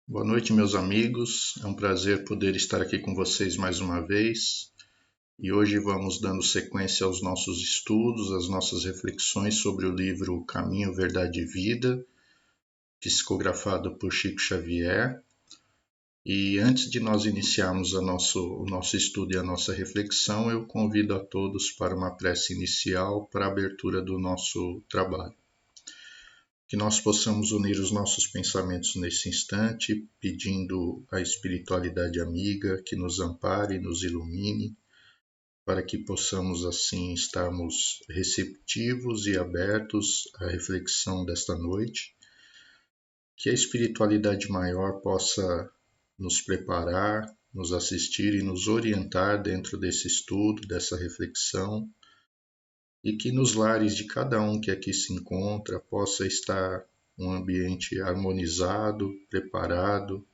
Boa noite, meus amigos. É um prazer poder estar aqui com vocês mais uma vez. E hoje vamos dando sequência aos nossos estudos, às nossas reflexões sobre o livro Caminho, Verdade e Vida, psicografado por Chico Xavier. E antes de nós iniciarmos o nosso estudo e a nossa reflexão, eu convido a todos para uma prece inicial para a abertura do nosso trabalho. Que nós possamos unir os nossos pensamentos nesse instante, pedindo à espiritualidade amiga que nos ampare e nos ilumine, para que possamos assim estarmos receptivos e abertos à reflexão desta noite, que a espiritualidade maior possa nos preparar, nos assistir e nos orientar dentro desse estudo, dessa reflexão, e que nos lares de cada um que aqui se encontra possa estar um ambiente harmonizado, preparado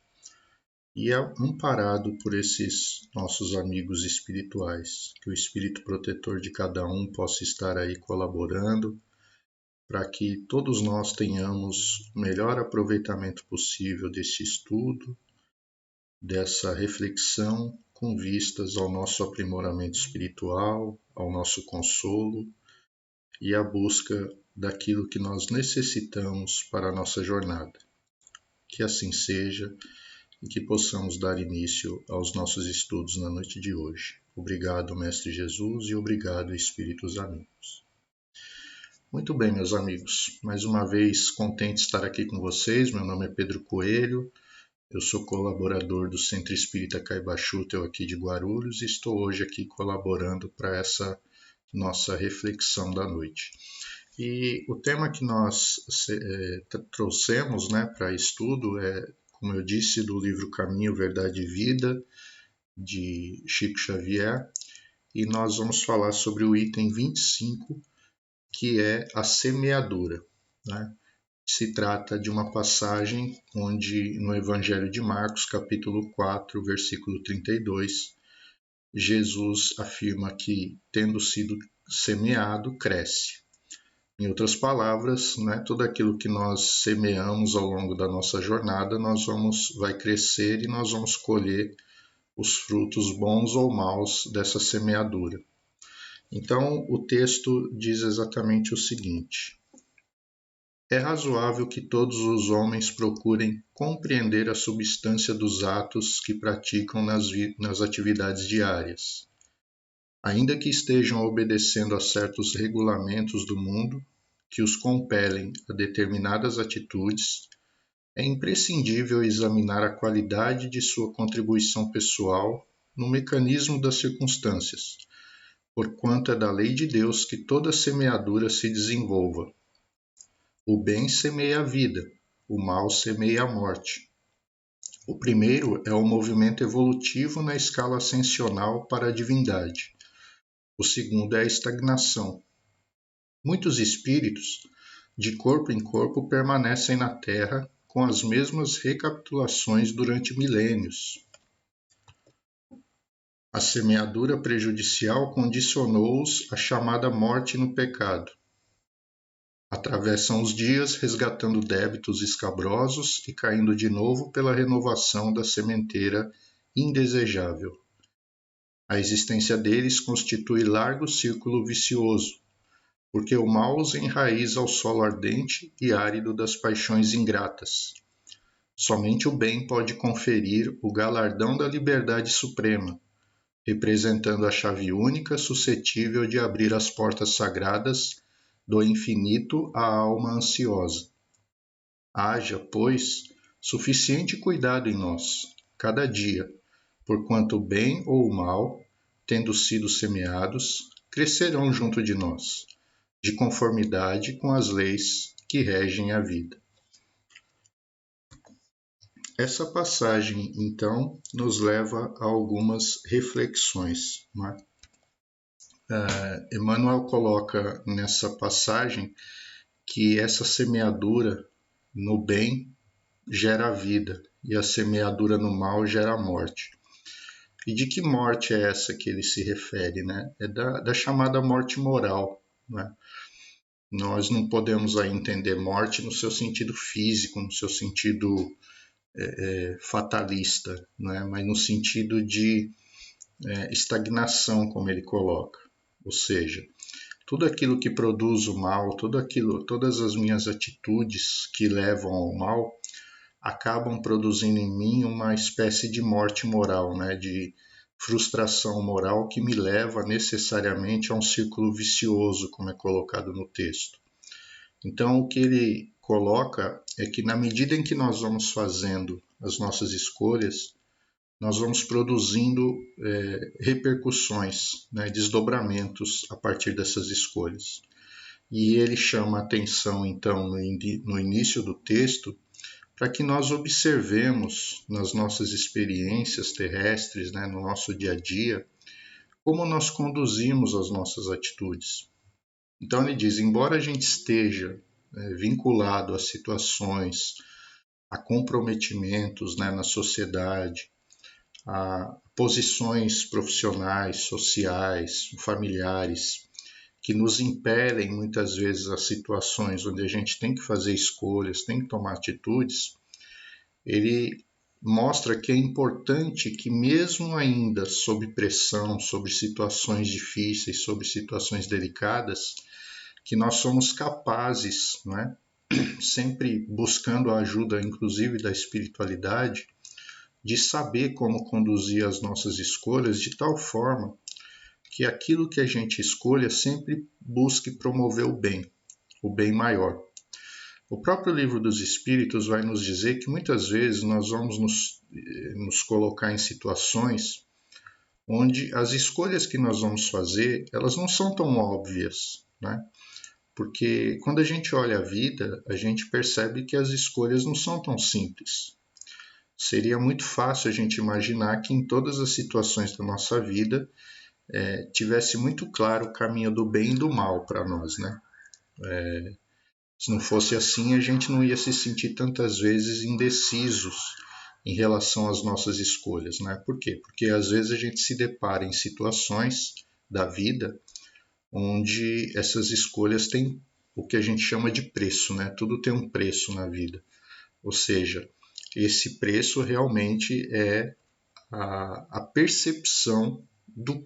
e amparado por esses nossos amigos espirituais. Que o espírito protetor de cada um possa estar aí colaborando para que todos nós tenhamos o melhor aproveitamento possível desse estudo, dessa reflexão, com vistas ao nosso aprimoramento espiritual, ao nosso consolo e a busca daquilo que nós necessitamos para a nossa jornada. Que assim seja e que possamos dar início aos nossos estudos na noite de hoje. Obrigado, Mestre Jesus, e obrigado, Espíritos amigos. Muito bem, meus amigos, mais uma vez contente de estar aqui com vocês. Meu nome é Pedro Coelho, eu sou colaborador do Centro Espírita Caibachutel aqui de Guarulhos e estou hoje aqui colaborando para essa nossa reflexão da noite. E o tema que nós trouxemos para estudo é, como eu disse, do livro Caminho, Verdade e Vida, de Chico Xavier, e nós vamos falar sobre o item 25, que é a semeadura. Se trata de uma passagem onde, no Evangelho de Marcos, capítulo 4, versículo 32, Jesus afirma que, tendo sido semeado, cresce. Em outras palavras, tudo aquilo que nós semeamos ao longo da nossa jornada, vai crescer e nós vamos colher os frutos bons ou maus dessa semeadura. Então, o texto diz exatamente o seguinte: é razoável que todos os homens procurem compreender a substância dos atos que praticam nas atividades diárias. Ainda que estejam obedecendo a certos regulamentos do mundo que os compelem a determinadas atitudes, é imprescindível examinar a qualidade de sua contribuição pessoal no mecanismo das circunstâncias, porquanto é da lei de Deus que toda semeadura se desenvolva. O bem semeia a vida, o mal semeia a morte. O primeiro é o movimento evolutivo na escala ascensional para a divindade. O segundo é a estagnação. Muitos espíritos, de corpo em corpo, permanecem na Terra com as mesmas recapitulações durante milênios. A semeadura prejudicial condicionou-os à chamada morte no pecado. Atravessam os dias resgatando débitos escabrosos e caindo de novo pela renovação da sementeira indesejável. A existência deles constitui largo círculo vicioso, porque o mal os enraiza ao solo ardente e árido das paixões ingratas. Somente o bem pode conferir o galardão da liberdade suprema, representando a chave única suscetível de abrir as portas sagradas do infinito à alma ansiosa. Haja, pois, suficiente cuidado em nós, cada dia, porquanto o bem ou o mal, tendo sido semeados, crescerão junto de nós, de conformidade com as leis que regem a vida. Essa passagem, então, nos leva a algumas reflexões. Emmanuel coloca nessa passagem que essa semeadura no bem gera vida e a semeadura no mal gera morte. E de que morte é essa que ele se refere? É da chamada morte moral. Nós não podemos aí entender morte no seu sentido físico, no seu sentido fatalista, né? Mas no sentido de estagnação, como ele coloca. Ou seja, tudo aquilo que produz o mal, todas as minhas atitudes que levam ao mal, acabam produzindo em mim uma espécie de morte moral, né? De frustração moral que me leva necessariamente a um círculo vicioso, como é colocado no texto. Então, o que ele coloca é que na medida em que nós vamos fazendo as nossas escolhas, nós vamos produzindo repercussões, né, desdobramentos a partir dessas escolhas. E ele chama a atenção, então, no início do texto, para que nós observemos nas nossas experiências terrestres, né, no nosso dia a dia, como nós conduzimos as nossas atitudes. Então ele diz, embora a gente esteja vinculado a situações, a comprometimentos, né, na sociedade, a posições profissionais, sociais, familiares, que nos impelem muitas vezes a situações onde a gente tem que fazer escolhas, tem que tomar atitudes, ele mostra que é importante que mesmo ainda sob pressão, sobre situações difíceis, sobre situações delicadas, que nós somos capazes, não é? Sempre buscando a ajuda, inclusive da espiritualidade, de saber como conduzir as nossas escolhas de tal forma que aquilo que a gente escolha sempre busque promover o bem maior. O próprio Livro dos Espíritos vai nos dizer que muitas vezes nós vamos nos colocar em situações onde as escolhas que nós vamos fazer, elas não são tão óbvias, né? Porque quando a gente olha a vida, a gente percebe que as escolhas não são tão simples. Seria muito fácil a gente imaginar que em todas as situações da nossa vida tivesse muito claro o caminho do bem e do mal para nós, né? Se não fosse assim, a gente não ia se sentir tantas vezes indecisos em relação às nossas escolhas, né? Por quê? Porque às vezes a gente se depara em situações da vida onde essas escolhas têm o que a gente chama de preço, né? Tudo tem um preço na vida. Ou seja, esse preço realmente é a percepção do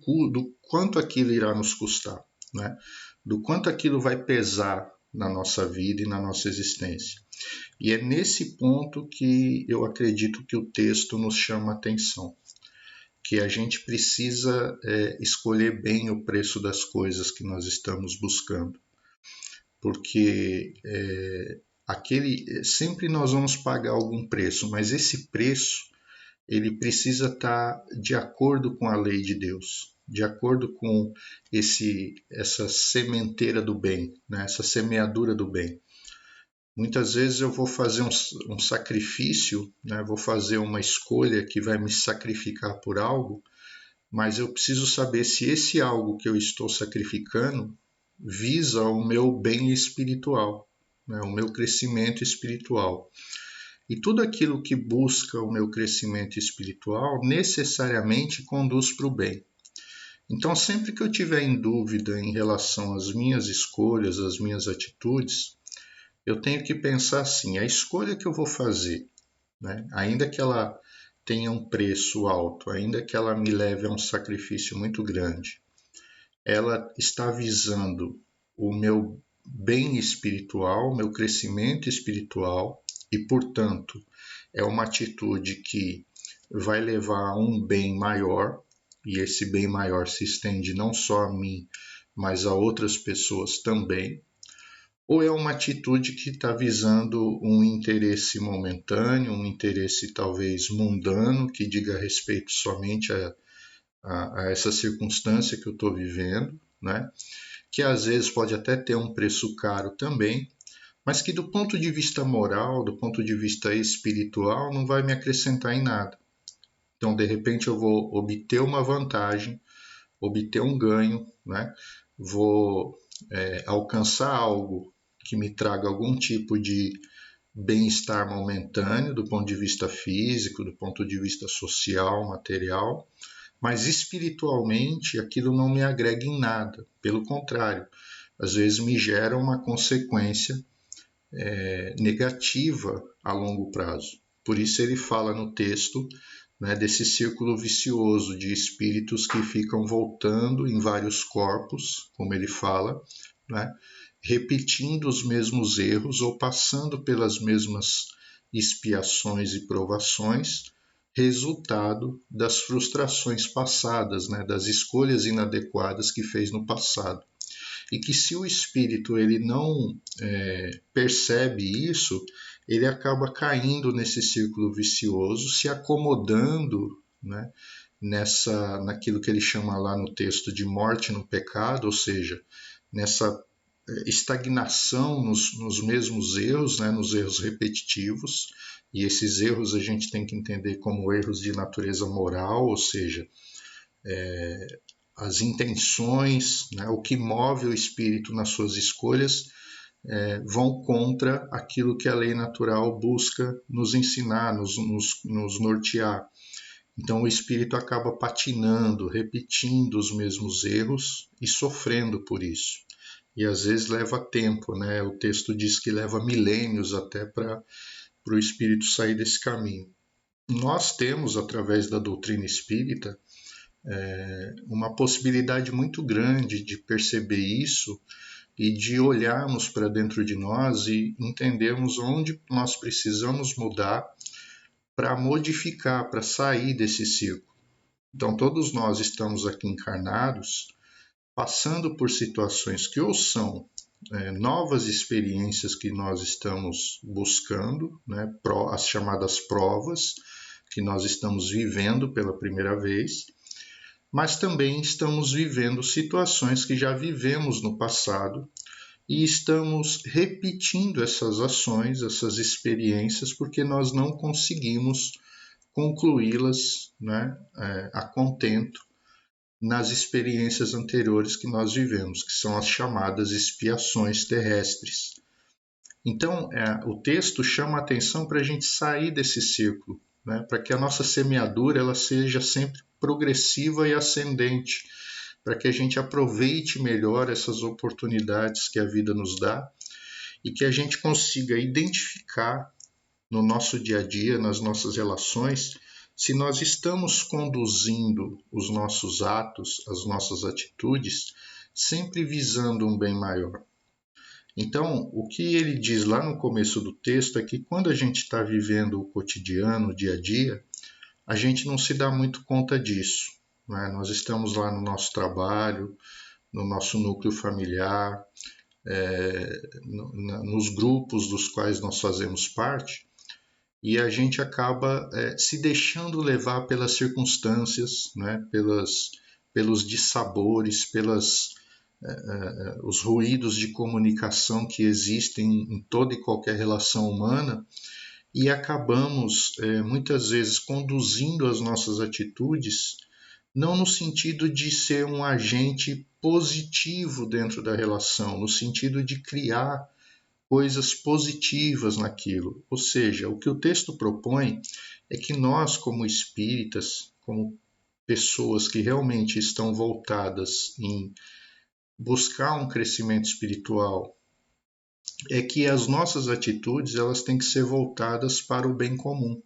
quanto aquilo irá nos custar, né? Do quanto aquilo vai pesar na nossa vida e na nossa existência. E é nesse ponto que eu acredito que o texto nos chama a atenção, que a gente precisa escolher bem o preço das coisas que nós estamos buscando, porque sempre nós vamos pagar algum preço, mas esse preço ele precisa estar de acordo com a lei de Deus, de acordo com essa sementeira do bem, né? Essa semeadura do bem. Muitas vezes eu vou fazer um sacrifício, né? Vou fazer uma escolha que vai me sacrificar por algo, mas eu preciso saber se esse algo que eu estou sacrificando visa o meu bem espiritual, né? O meu crescimento espiritual. E tudo aquilo que busca o meu crescimento espiritual necessariamente conduz para o bem. Então, sempre que eu tiver em dúvida em relação às minhas escolhas, às minhas atitudes, eu tenho que pensar assim: a escolha que eu vou fazer, né, ainda que ela tenha um preço alto, ainda que ela me leve a um sacrifício muito grande, ela está visando o meu bem espiritual, o meu crescimento espiritual, e, portanto, é uma atitude que vai levar a um bem maior, e esse bem maior se estende não só a mim, mas a outras pessoas também, ou é uma atitude que está visando um interesse momentâneo, um interesse talvez mundano, que diga respeito somente a essa circunstância que eu estou vivendo, né? Que às vezes pode até ter um preço caro também, mas que do ponto de vista moral, do ponto de vista espiritual, não vai me acrescentar em nada. Então, de repente, eu vou obter uma vantagem, obter um ganho, né? Vou alcançar algo que me traga algum tipo de bem-estar momentâneo, do ponto de vista físico, do ponto de vista social, material, mas espiritualmente aquilo não me agrega em nada. Pelo contrário, às vezes me gera uma consequência negativa a longo prazo. Por isso ele fala no texto, né, desse círculo vicioso de espíritos que ficam voltando em vários corpos, como ele fala, né, repetindo os mesmos erros ou passando pelas mesmas expiações e provações, resultado das frustrações passadas, né, das escolhas inadequadas que fez no passado. E que se o espírito ele não percebe isso, ele acaba caindo nesse círculo vicioso, se acomodando, né, naquilo que ele chama lá no texto de morte no pecado, ou seja, nessa estagnação nos mesmos erros, né, nos erros repetitivos, e esses erros a gente tem que entender como erros de natureza moral, ou seja, as intenções, né, o que move o espírito nas suas escolhas vão contra aquilo que a lei natural busca nos ensinar, nos nortear. Então o espírito acaba patinando, repetindo os mesmos erros e sofrendo por isso. E às vezes leva tempo, né? O texto diz que leva milênios até para o espírito sair desse caminho. Nós temos, através da doutrina espírita, uma possibilidade muito grande de perceber isso e de olharmos para dentro de nós e entendermos onde nós precisamos mudar para modificar, para sair desse círculo. Então, todos nós estamos aqui encarnados, passando por situações que ou são novas experiências que nós estamos buscando, né, as chamadas provas que nós estamos vivendo pela primeira vez, mas também estamos vivendo situações que já vivemos no passado e estamos repetindo essas ações, essas experiências, porque nós não conseguimos concluí-las, né, a contento nas experiências anteriores que nós vivemos, que são as chamadas expiações terrestres. Então, o texto chama a atenção para a gente sair desse círculo, né, para que a nossa semeadura ela seja sempre progressiva e ascendente, para que a gente aproveite melhor essas oportunidades que a vida nos dá e que a gente consiga identificar no nosso dia a dia, nas nossas relações, se nós estamos conduzindo os nossos atos, as nossas atitudes, sempre visando um bem maior. Então, o que ele diz lá no começo do texto é que quando a gente está vivendo o cotidiano, o dia a dia, a gente não se dá muito conta disso. Né? Nós estamos lá no nosso trabalho, no nosso núcleo familiar, nos grupos dos quais nós fazemos parte, e a gente acaba se deixando levar pelas circunstâncias, né? pelos dissabores, os ruídos de comunicação que existem em toda e qualquer relação humana, e acabamos muitas vezes conduzindo as nossas atitudes não no sentido de ser um agente positivo dentro da relação, no sentido de criar coisas positivas naquilo. Ou seja, o que o texto propõe é que nós, como espíritas, como pessoas que realmente estão voltadas em buscar um crescimento espiritual, é que as nossas atitudes elas têm que ser voltadas para o bem comum.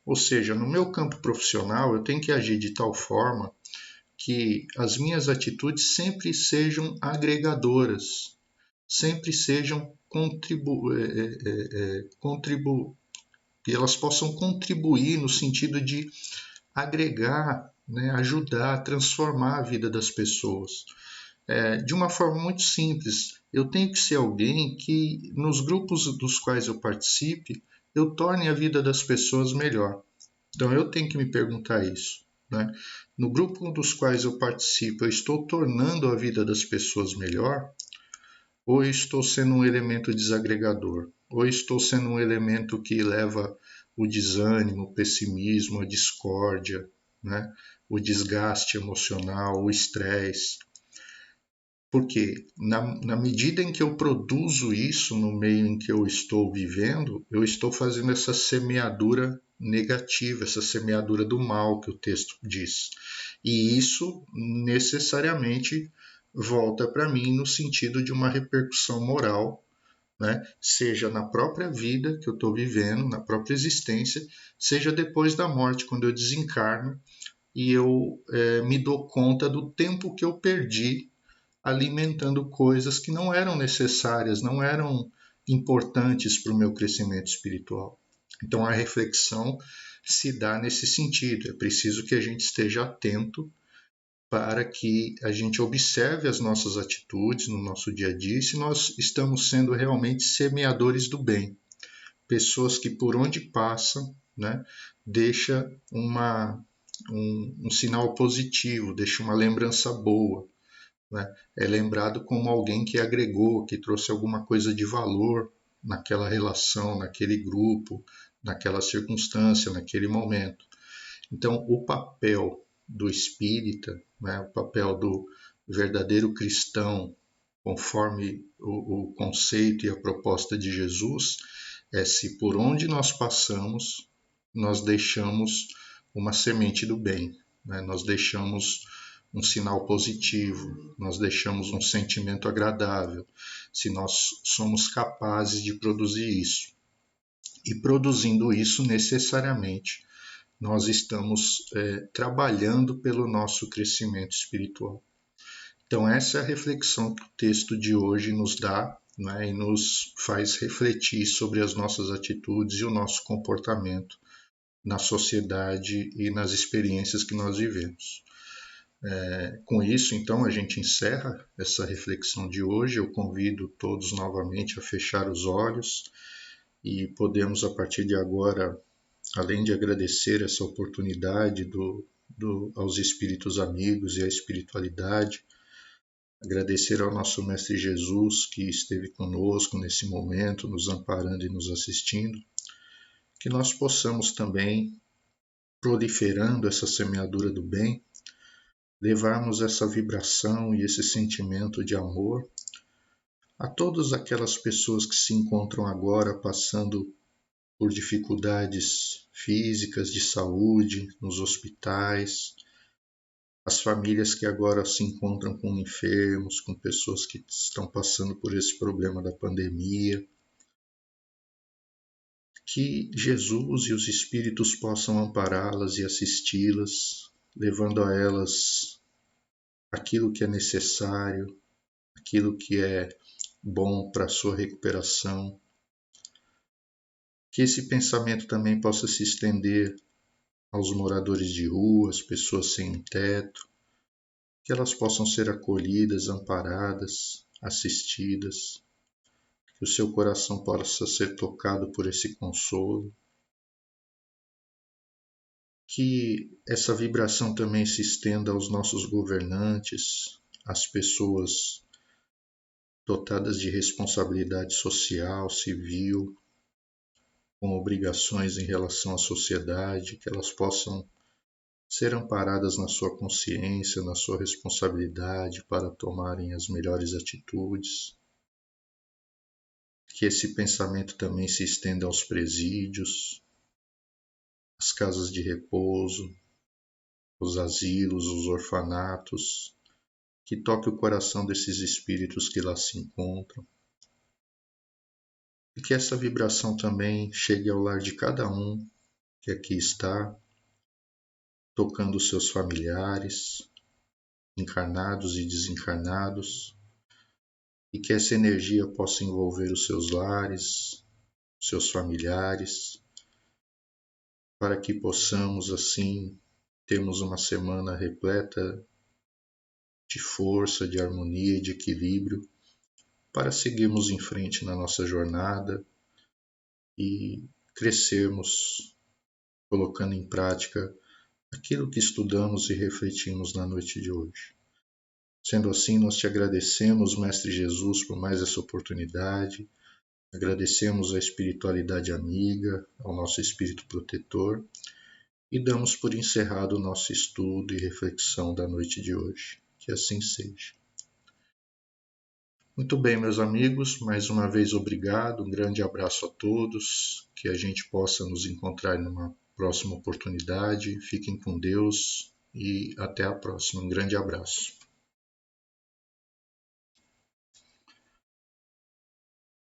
Ou seja, no meu campo profissional, eu tenho que agir de tal forma que as minhas atitudes sempre sejam agregadoras, sempre sejam que elas possam contribuir no sentido de agregar, né, ajudar, transformar a vida das pessoas. De uma forma muito simples, eu tenho que ser alguém que, nos grupos dos quais eu participe, eu torne a vida das pessoas melhor. Então eu tenho que me perguntar isso. Né? No grupo dos quais eu participo, eu estou tornando a vida das pessoas melhor? Ou estou sendo um elemento desagregador? Ou estou sendo um elemento que leva o desânimo, o pessimismo, a discórdia, né? O desgaste emocional, o estresse? Porque na medida em que eu produzo isso no meio em que eu estou vivendo, eu estou fazendo essa semeadura negativa, essa semeadura do mal que o texto diz. E isso necessariamente volta para mim no sentido de uma repercussão moral né? Seja na própria vida que eu estou vivendo, na própria existência, seja depois da morte, quando eu desencarno e eu me dou conta do tempo que eu perdi alimentando coisas que não eram necessárias, não eram importantes para o meu crescimento espiritual. Então a reflexão se dá nesse sentido. É preciso que a gente esteja atento para que a gente observe as nossas atitudes no nosso dia a dia e se nós estamos sendo realmente semeadores do bem. Pessoas que por onde passam, né, deixa um sinal positivo, deixa uma lembrança boa. Né? É lembrado como alguém que agregou, que trouxe alguma coisa de valor naquela relação, naquele grupo, naquela circunstância, naquele momento. Então, o papel do espírita, né, o papel do verdadeiro cristão, conforme o conceito e a proposta de Jesus, é se por onde nós passamos, nós deixamos uma semente do bem, né? Nós deixamos um sinal positivo, nós deixamos um sentimento agradável, se nós somos capazes de produzir isso. E produzindo isso, necessariamente, nós estamos trabalhando pelo nosso crescimento espiritual. Então, essa é a reflexão que o texto de hoje nos dá, né, e nos faz refletir sobre as nossas atitudes e o nosso comportamento na sociedade e nas experiências que nós vivemos. Com isso, então, a gente encerra essa reflexão de hoje. Eu convido todos novamente a fechar os olhos e podemos, a partir de agora, além de agradecer essa oportunidade aos espíritos amigos e à espiritualidade, agradecer ao nosso Mestre Jesus que esteve conosco nesse momento, nos amparando e nos assistindo, que nós possamos também, proliferando essa semeadura do bem, levarmos essa vibração e esse sentimento de amor a todas aquelas pessoas que se encontram agora passando por dificuldades físicas, de saúde, nos hospitais, as famílias que agora se encontram com enfermos, com pessoas que estão passando por esse problema da pandemia. Que Jesus e os Espíritos possam ampará-las e assisti-las, levando a elas aquilo que é necessário, aquilo que é bom para a sua recuperação. Que esse pensamento também possa se estender aos moradores de rua, às pessoas sem teto, que elas possam ser acolhidas, amparadas, assistidas, que o seu coração possa ser tocado por esse consolo, que essa vibração também se estenda aos nossos governantes, às pessoas dotadas de responsabilidade social, civil, com obrigações em relação à sociedade, que elas possam ser amparadas na sua consciência, na sua responsabilidade para tomarem as melhores atitudes. Que esse pensamento também se estenda aos presídios, às casas de repouso, os asilos, os orfanatos, que toque o coração desses espíritos que lá se encontram. E que essa vibração também chegue ao lar de cada um que aqui está, tocando os seus familiares, encarnados e desencarnados, e que essa energia possa envolver os seus lares, os seus familiares, para que possamos assim termos uma semana repleta de força, de harmonia e de equilíbrio para seguirmos em frente na nossa jornada e crescermos colocando em prática aquilo que estudamos e refletimos na noite de hoje. Sendo assim, nós te agradecemos, Mestre Jesus, por mais essa oportunidade, agradecemos à espiritualidade amiga, ao nosso espírito protetor e damos por encerrado o nosso estudo e reflexão da noite de hoje. Que assim seja. Muito bem, meus amigos, mais uma vez obrigado, um grande abraço a todos, que a gente possa nos encontrar numa próxima oportunidade. Fiquem com Deus e até a próxima. Um grande abraço.